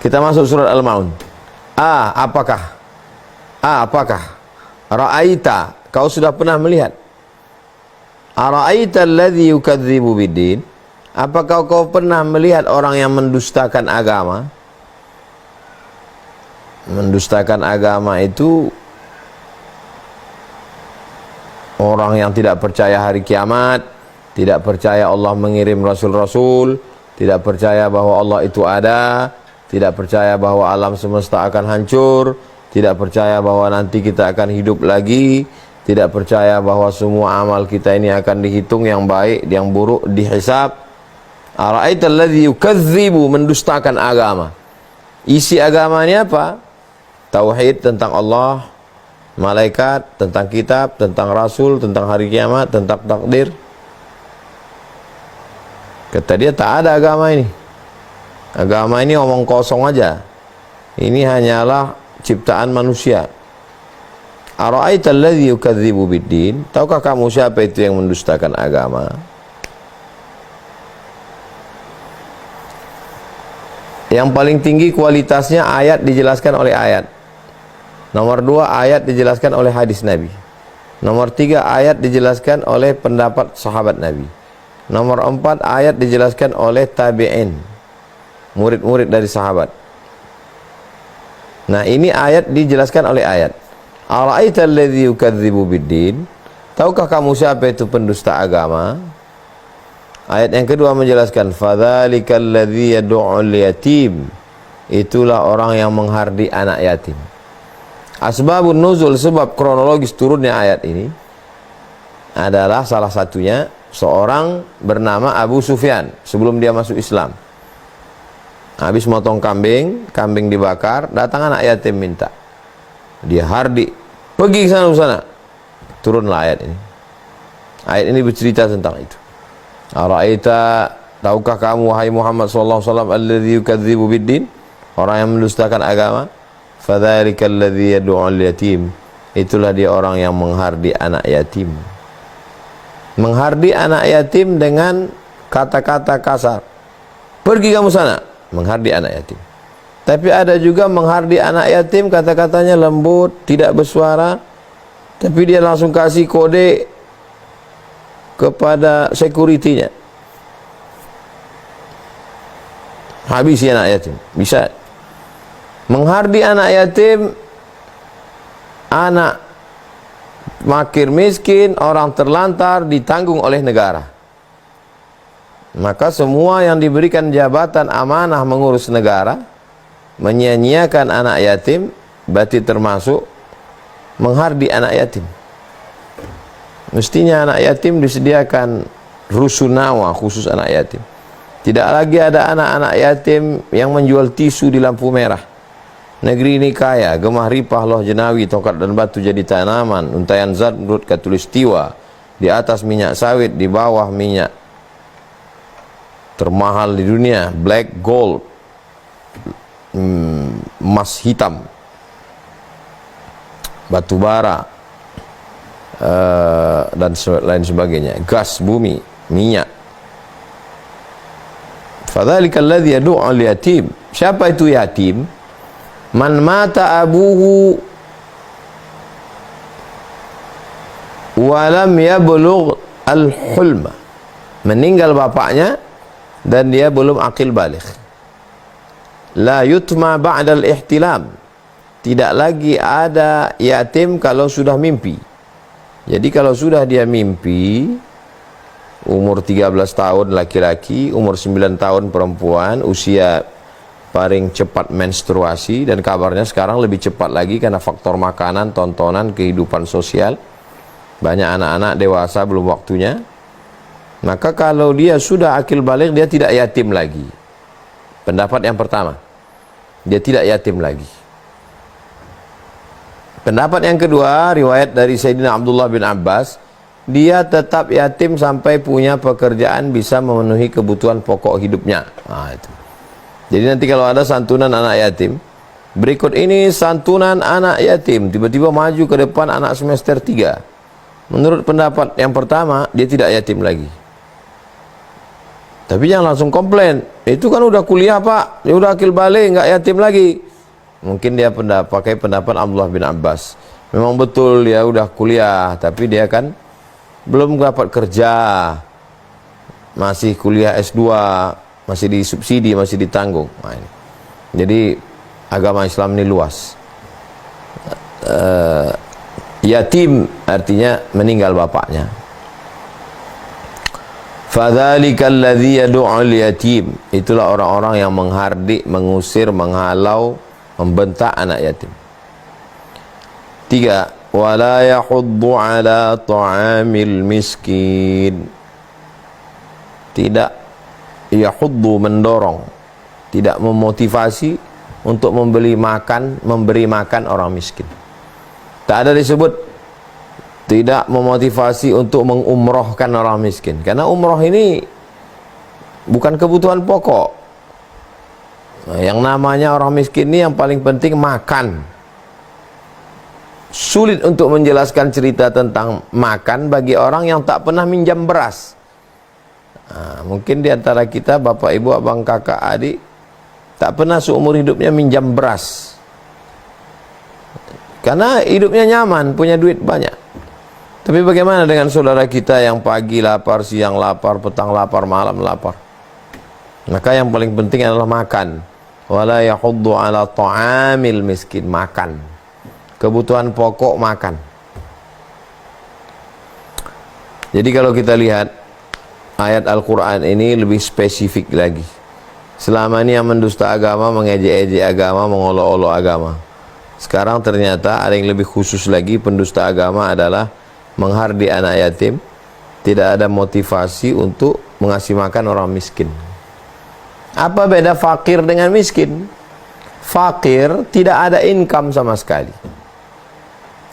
Kita masuk surat Al-Maun. Apakah ra'aita, kau sudah pernah melihat? Ara'aita alladhi yukadzibu biddin, apakah kau pernah melihat orang yang mendustakan agama? Mendustakan agama itu orang yang tidak percaya hari kiamat, tidak percaya Allah mengirim rasul-rasul, tidak percaya bahwa Allah itu ada, tidak percaya bahwa alam semesta akan hancur, tidak percaya bahwa nanti kita akan hidup lagi, tidak percaya bahwa semua amal kita ini akan dihitung, yang baik, yang buruk dihisab. Ara'aita alladzi yukadzibu, mendustakan agama. Isi agamanya apa? Tauhid tentang Allah, malaikat, tentang kitab, tentang rasul, tentang hari kiamat, tentang takdir. Kata dia, tak ada agama ini. Agama ini omong kosong aja. Ini hanyalah ciptaan manusia. Ara'aita alladzi yukadzibu biddin, tahukah kamu siapa itu yang mendustakan agama? Yang paling tinggi kualitasnya ayat dijelaskan oleh ayat. Nomor 2, ayat dijelaskan oleh hadis Nabi. Nomor 3, ayat dijelaskan oleh pendapat sahabat Nabi. Nomor 4, ayat dijelaskan oleh tabi'in, murid-murid dari sahabat. Nah, ini ayat dijelaskan oleh ayat. Ara'aita alladzi yukadzibu biddin, tahukah kamu siapa itu pendusta agama? Ayat yang kedua menjelaskan, fadzalikal ladzi yad'ul yatim, itulah orang yang menghardi anak yatim. Asbabun nuzul, sebab kronologis turunnya ayat ini adalah salah satunya seorang bernama Abu Sufyan sebelum dia masuk Islam. Habis motong kambing, kambing dibakar, datang anak yatim minta. Dia hardi, pergi ke sana. Turunlah ayat ini. Ayat ini bercerita tentang itu. Ara'aita, tahukah kamu wahai Muhammad sallallahu alaihi wasallam, alladzi yukadzibu biddin, orang yang mendustakan agama? Fadzalikal ladzi yad'ul yatim, itulah dia orang yang menghardi anak yatim. Menghardi anak yatim dengan kata-kata kasar. Pergi kamu sana, menghardi anak yatim. Tapi ada juga menghardi anak yatim, kata-katanya lembut, tidak bersuara, tapi dia langsung kasih kode kepada security-nya. Habisi anak yatim, bisa. Menghardi anak yatim, anak fakir miskin, orang terlantar ditanggung oleh negara. Maka semua yang diberikan jabatan amanah mengurus negara menyia-nyiakan anak yatim, berarti termasuk menghardi anak yatim. Mestinya anak yatim disediakan rusunawa khusus anak yatim. Tidak lagi ada anak-anak yatim yang menjual tisu di lampu merah. Negeri ini kaya, gemah ripah loh jenawi, tongkat dan batu jadi tanaman, untaian zat menurut katulistiwa, di atas minyak sawit, di bawah minyak termahal di dunia, black gold, emas hitam, batu bara, dan lain sebagainya, gas bumi, minyak. Fadzalikal ladzi yad'ul yatim, siapa itu yatim? Man mata abuhu walam yablugh al-hulma, meninggal bapaknya dan dia belum akil baligh. La yutma ba'dal ihtilam, tidak lagi ada yatim kalau sudah mimpi. Jadi kalau sudah dia mimpi, umur 13 tahun laki-laki, umur 9 tahun perempuan, usia paling cepat menstruasi, dan kabarnya sekarang lebih cepat lagi karena faktor makanan, tontonan, kehidupan sosial. Banyak anak-anak dewasa belum waktunya. Maka kalau dia sudah akil baligh, dia tidak yatim lagi. Pendapat yang pertama, dia tidak yatim lagi. Pendapat yang kedua, riwayat dari Sayyidina Abdullah bin Abbas, dia tetap yatim sampai punya pekerjaan bisa memenuhi kebutuhan pokok hidupnya. Nah, itu. Jadi nanti kalau ada santunan anak yatim, berikut ini santunan anak yatim, tiba-tiba maju ke depan anak semester 3. Menurut pendapat yang pertama, dia tidak yatim lagi. Tapi jangan langsung komplain. Itu kan udah kuliah pak, dia udah akil balik, nggak yatim lagi. Mungkin dia pakai pendapat Abdullah bin Abbas. Memang betul dia udah kuliah, tapi dia kan belum dapat kerja, masih kuliah S2, masih disubsidi, masih ditanggung. Nah, ini. Jadi agama Islam ini luas. Yatim artinya meninggal bapaknya. Fadzalikal ladzi yad'ul yatim. Itulah orang-orang yang menghardik, mengusir, menghalau, membentak anak yatim. 3. Wala yahuddu ala ta'amil miskin. Tidak yahuddu, mendorong, tidak memotivasi untuk memberi makan orang miskin. Tak ada disebut tidak memotivasi untuk mengumrohkan orang miskin, karena umroh ini bukan kebutuhan pokok. Nah, yang namanya orang miskin ini yang paling penting makan. Sulit untuk menjelaskan cerita tentang makan bagi orang yang tak pernah minjam beras. Nah, mungkin di antara kita, bapak, ibu, abang, kakak, adik, tak pernah seumur hidupnya minjam beras, karena hidupnya nyaman, punya duit banyak. Tapi bagaimana dengan saudara kita yang pagi lapar, siang lapar, petang lapar, malam lapar? Maka yang paling penting adalah makan. Wala yahuddu ala ta'amil miskin, makan. Kebutuhan pokok makan. Jadi kalau kita lihat ayat Al-Quran ini lebih spesifik lagi. Selama ini yang mendusta agama, mengejek-ejek agama, mengolok-olok agama. Sekarang ternyata ada yang lebih khusus lagi. Pendusta agama adalah menghardik anak yatim, tidak ada motivasi untuk mengasih makan orang miskin. Apa beda fakir dengan miskin? Fakir tidak ada income sama sekali,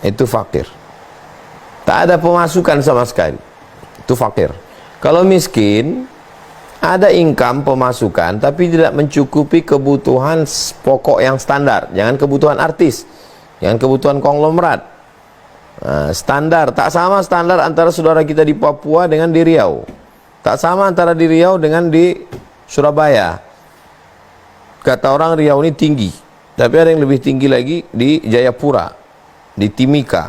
itu fakir. Tak ada pemasukan sama sekali, itu fakir. Kalau miskin ada income, pemasukan, tapi tidak mencukupi kebutuhan pokok yang standar. Jangan kebutuhan artis, jangan kebutuhan konglomerat. Nah, standar, tak sama standar antara saudara kita di Papua dengan di Riau, tak sama antara di Riau dengan di Surabaya. Kata orang Riau ini tinggi, tapi ada yang lebih tinggi lagi di Jayapura, di Timika,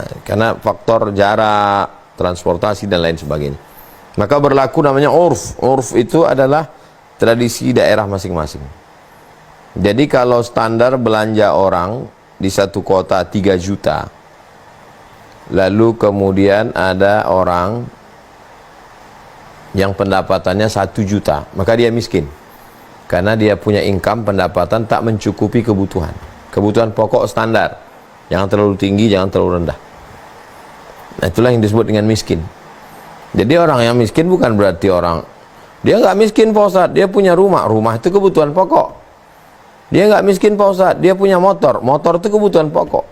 nah, karena faktor jarak, transportasi dan lain sebagainya. Maka berlaku namanya urf. Urf itu adalah tradisi daerah masing-masing. Jadi kalau standar belanja orang di satu kota 3 juta, lalu kemudian ada orang yang pendapatannya 1 juta, maka dia miskin. Karena dia punya income, pendapatan tak mencukupi kebutuhan. Kebutuhan pokok standar. Jangan terlalu tinggi, jangan terlalu rendah. Nah, itulah yang disebut dengan miskin. Jadi orang yang miskin bukan berarti orang, dia nggak miskin Pak Ustadz, dia punya rumah. Rumah itu kebutuhan pokok. Dia nggak miskin Pak Ustadz, dia punya motor. Motor itu kebutuhan pokok.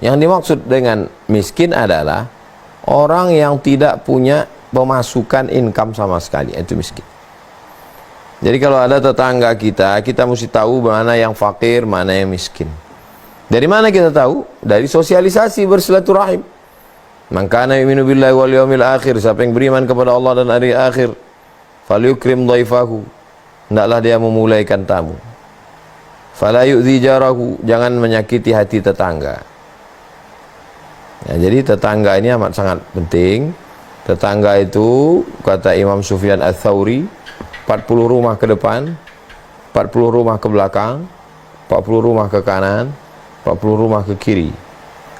Yang dimaksud dengan miskin adalah orang yang tidak punya pemasukan income sama sekali, itu miskin. Jadi kalau ada tetangga kita, kita mesti tahu mana yang fakir, mana yang miskin. Dari mana kita tahu? Dari sosialisasi, bersilaturahim. Man kana yu'minu billahi wal yawmil akhir, siapa yang beriman kepada Allah dan hari akhir, falyukrim dhaifahu, hendaklah dia memulaikan tamu. Fala yu'dhi jarahu, jangan menyakiti hati tetangga. Ya, jadi tetangga ini amat sangat penting. Tetangga itu, kata Imam Sufyan Ats-Tsauri, 40 rumah ke depan, 40 rumah ke belakang, 40 rumah ke kanan, 40 rumah ke kiri.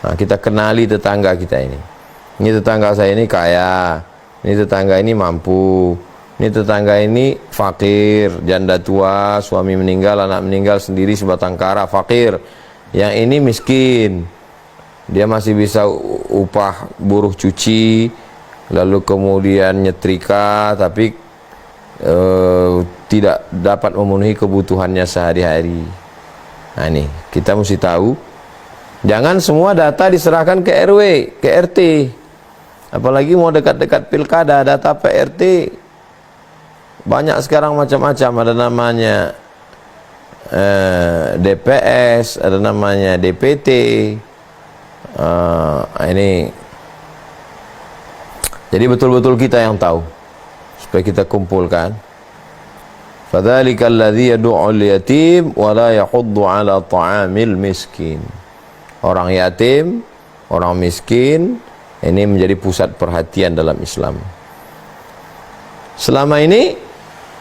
Nah, kita kenali tetangga kita ini. Ini tetangga saya ini kaya, ini tetangga ini mampu, ini tetangga ini fakir, janda tua, suami meninggal, anak meninggal, sendiri sebatang kara, fakir. Yang ini miskin, dia masih bisa upah buruh cuci, lalu kemudian nyetrika, tapi tidak dapat memenuhi kebutuhannya sehari-hari. Nah, ini kita mesti tahu. Jangan semua data diserahkan ke RW, ke RT. Apalagi mau dekat-dekat pilkada, data PRT banyak sekarang macam-macam. Ada namanya DPS, ada namanya DPT. Ini jadi betul-betul kita yang tahu. supaya kita kumpulkan. Fadzalikal ladzi yad'ul yatim wa la yahuddu 'ala ta'amil miskin. Orang yatim, orang miskin, ini menjadi pusat perhatian dalam Islam. Selama ini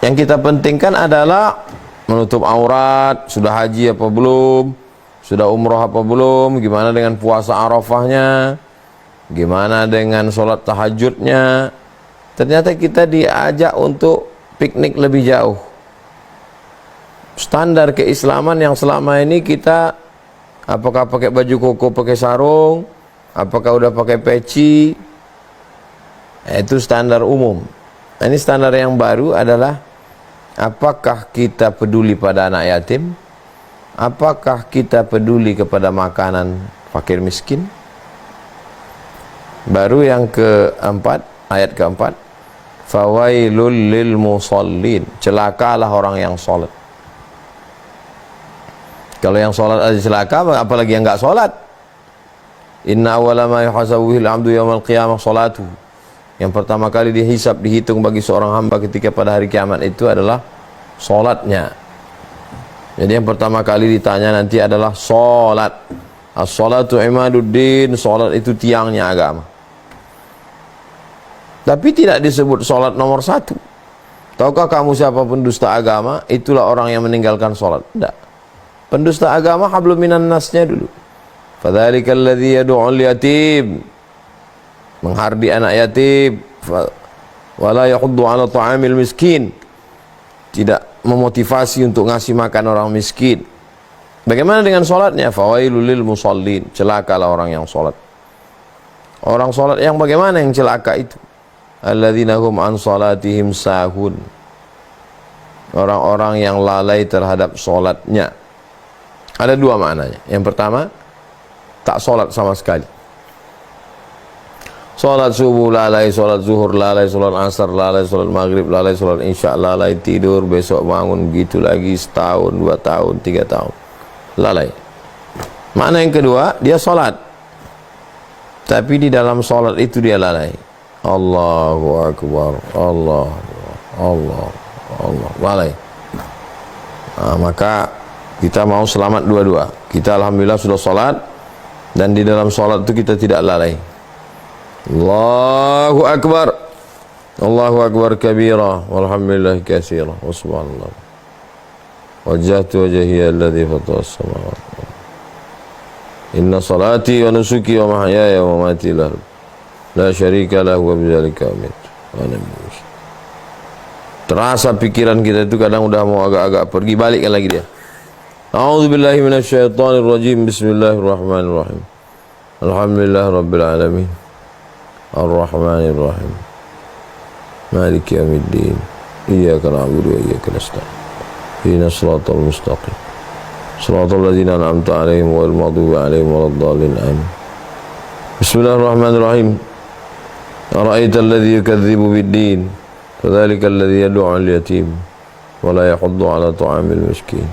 yang kita pentingkan adalah menutup aurat, sudah haji apa belum, sudah umroh apa belum, gimana dengan puasa Arafahnya, gimana dengan sholat tahajudnya. Ternyata kita diajak untuk piknik lebih jauh. Standar keislaman yang selama ini kita, apakah pakai baju koko, pakai sarung, apakah udah pakai peci, itu standar umum. Ini standar yang baru adalah apakah kita peduli pada anak yatim, apakah kita peduli kepada makanan fakir miskin. Baru yang keempat, ayat keempat, fawailul lil musallin, celakalah orang yang sholat. Kalau yang sholat aja celaka, apalagi yang enggak sholat. Inna awwala ma yuhasabu bil 'abdu yaumal qiyamah sholatu. Yang pertama kali dihisab, dihitung bagi seorang hamba ketika pada hari kiamat itu adalah sholatnya. Jadi yang pertama kali ditanya nanti adalah sholat. As-sholatu imaduddin, sholat itu tiangnya agama. Tapi tidak disebut sholat nomor satu. Tahukah kamu siapa pendusta agama? Itulah orang yang meninggalkan sholat. Tidak. Pendusta agama hablum minan nasnya dulu. Fadzalikal ladzi yad'ul yatim, menghardi anak yatim, wala yahuddu 'ala ta'amil miskin, tidak memotivasi untuk ngasih makan orang miskin. Bagaimana dengan sholatnya? Fawailul lil musallin, celakalah orang yang sholat. Orang sholat yang bagaimana yang celaka itu? Alladzina hum an sholatihim sahun, orang-orang yang lalai terhadap sholatnya. Ada dua maknanya. Yang pertama, tak sholat sama sekali. Sholat subuh lalai, sholat zuhur lalai, sholat asar lalai, sholat maghrib lalai, sholat isya lalai, tidur, besok bangun, begitu lagi setahun, 2 tahun, 3 tahun. Lalai. Makna yang kedua, dia sholat, tapi di dalam sholat itu dia lalai. Allahu Akbar, Allah, Allah, Allah, lalai. Nah, maka kita mau selamat dua-dua. Kita alhamdulillah sudah sholat, dan di dalam sholat itu kita tidak lalai. Allahu Akbar, Allahu Akbar kabira, walhamdulillah katsira, wa subhanallah. Wajjahtu wajhiya alladhi fatara as-samawati. Inna salati wa nusuki wa mahyaya wa mamati lahu la syarika lahu wa bidzalika umirtu wa ana minal muslimin. Terasa pikiran kita itu kadang udah mau agak-agak pergi, balikkan lagi dia. A'udzubillahi minasyaitonir rajim. Bismillahirrahmanirrahim. Alhamdulillah rabbil alamin. Ar-Rahmanir Rahim. Maliki yaumiddin. Iyyaka na'budu wa iyyaka nasta'in. Ihdinas siratal mustaqim. Shiratal ladzina an'amta 'alaihim ghairil maghdubi 'alaihim waladdallin. Amin. Bismillahirrahmanirrahim. Ara'aital ladzi yukadzibu bid-din, fadzalikal ladzi yad'u al-yatim wa la yahuddu 'ala ta'amil miskin.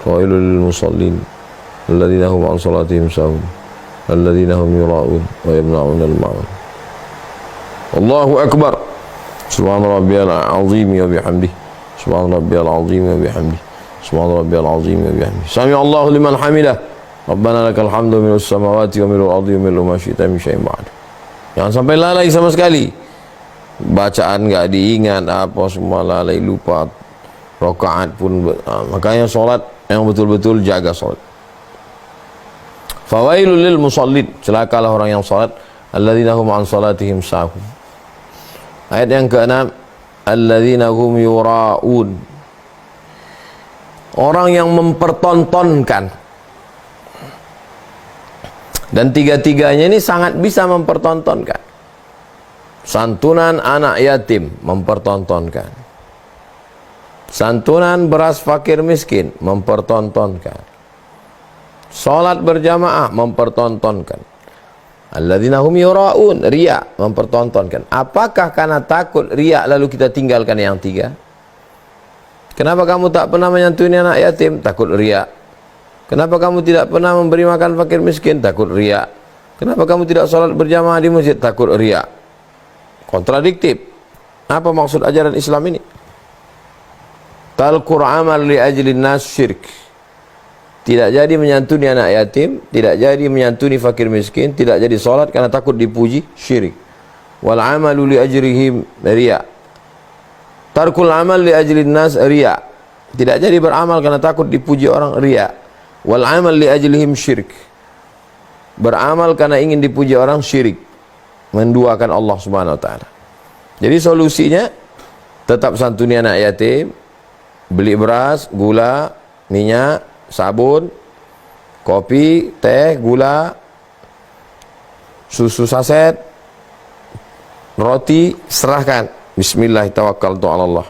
Fawailul lil musallin alladzina hum 'an salatihim sahun alladzina hum yura'un wa yamna'una al-ma'un. Allahu Akbar. Subhana rabbiyal azim wa bihamdihi. Subhana rabbiyal azim wa bihamdihi. Subhana rabbiyal azim wa bihamdihi. Sami Allahu liman hamidah. Rabbana lakal hamdu minus samawati wa minal ardi wa min ma syi'ta min syai'in ba'd. Jangan sampai lalai sama sekali. Bacaan enggak diingat, apa semua lalai, lupa. Rakaat pun makanya salat yang betul-betul jaga salat. Fawailul lil musallin, celakalah orang yang salat, alladzina hum an salatihim sahun. Ayat yang ke-6, alladzina hum yura'un, orang yang mempertontonkan. Dan tiga-tiganya ini sangat bisa mempertontonkan. Santunan anak yatim, mempertontonkan. Santunan beras fakir miskin, mempertontonkan. Salat berjamaah, mempertontonkan. Alladzina hum yura'un, riya, mempertontonkan. Apakah karena takut riya lalu kita tinggalkan yang tiga? Kenapa kamu tak pernah menyantuni anak yatim? Takut riya. Kenapa kamu tidak pernah memberi makan fakir miskin? Takut riya. Kenapa kamu tidak salat berjamaah di masjid? Takut riya. Kontradiktif. Apa maksud ajaran Islam ini? Tarkul amal li ajlin nas syirik. Tidak jadi menyantuni anak yatim, tidak jadi menyantuni fakir miskin, tidak jadi salat karena takut dipuji, syirik. Wal amalu li ajrihim riya. Tarkul amal li ajlin nas riya. Tidak jadi beramal karena takut dipuji orang, riya. Wal amal li ajlihim syirik. Beramal karena ingin dipuji orang, syirik. Menduakan Allah Subhanahu wa taala. Jadi solusinya tetap santuni anak yatim, beli beras, gula, minyak, sabun, kopi, teh, gula, susu saset, roti, serahkan. Bismillah tawakkaltu 'ala Allah.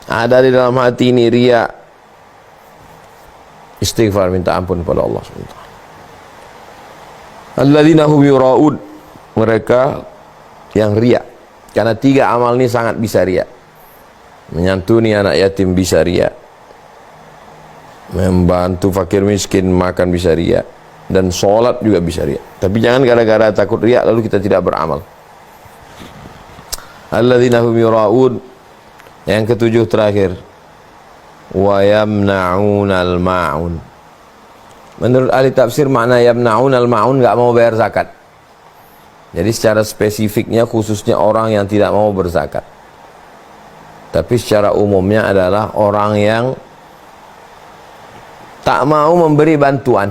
Ada di dalam hati ini riya, istighfar, minta ampun kepada Allah SWT. Alladzina hum yura'un, mereka yang riya. Karena 3 amal ini sangat bisa riya. Menyantuni anak yatim bisa riya, membantu fakir miskin makan bisa riya, dan sholat juga bisa riya. Tapi jangan gara-gara takut riya lalu kita tidak beramal. Alladzina hum yura'un. Yang ketujuh terakhir, wa yamna'unal ma'un. Menurut ahli tafsir makna yamna'unal ma'un, enggak mau bayar zakat. Jadi secara spesifiknya khususnya orang yang tidak mau berzakat. Tapi secara umumnya adalah orang yang tak mau memberi bantuan.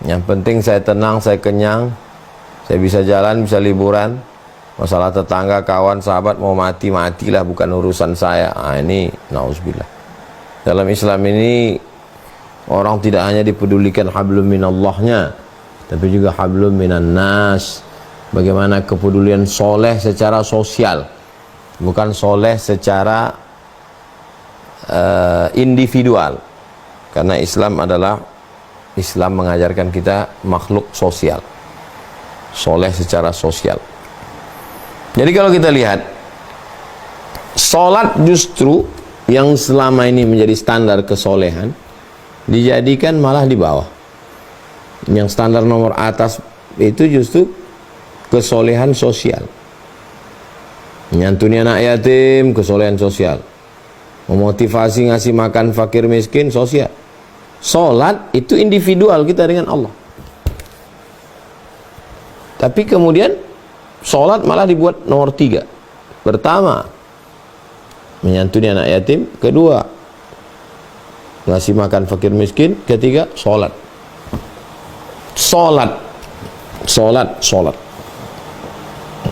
Yang penting saya tenang, saya kenyang, saya bisa jalan, bisa liburan. Masalah tetangga, kawan, sahabat mau mati, matilah, bukan urusan saya. Ini nauzubillah. Dalam Islam ini orang tidak hanya dipedulikan hablum minallahnya, tapi juga hablum minan nas. Bagaimana kepedulian soleh secara sosial, bukan soleh secara individual. Karena Islam mengajarkan kita makhluk sosial, soleh secara sosial. Jadi kalau kita lihat, sholat justru yang selama ini menjadi standar kesolehan dijadikan malah di bawah. Yang standar nomor atas itu justru kesolehan sosial. Menyantuni anak yatim, kesolehan sosial. Memotivasi ngasih makan fakir miskin, sosial. Sholat itu individual kita dengan Allah. Tapi kemudian sholat malah dibuat nomor 3. Pertama, menyantuni anak yatim. Kedua, ngasih makan fakir miskin. Ketiga, sholat. Sholat.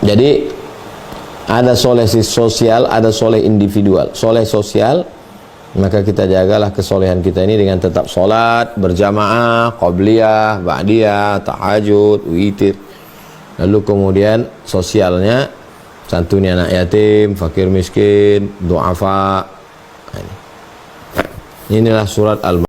Jadi ada soleh sosial, ada soleh individual. Soleh sosial, maka kita jagalah kesolehan kita ini dengan tetap sholat berjamaah, qabliyah, ba'diyah, tahajud, witir. Lalu kemudian sosialnya santuni anak yatim, fakir miskin, du'afa. Inilah surat Al-Maidah.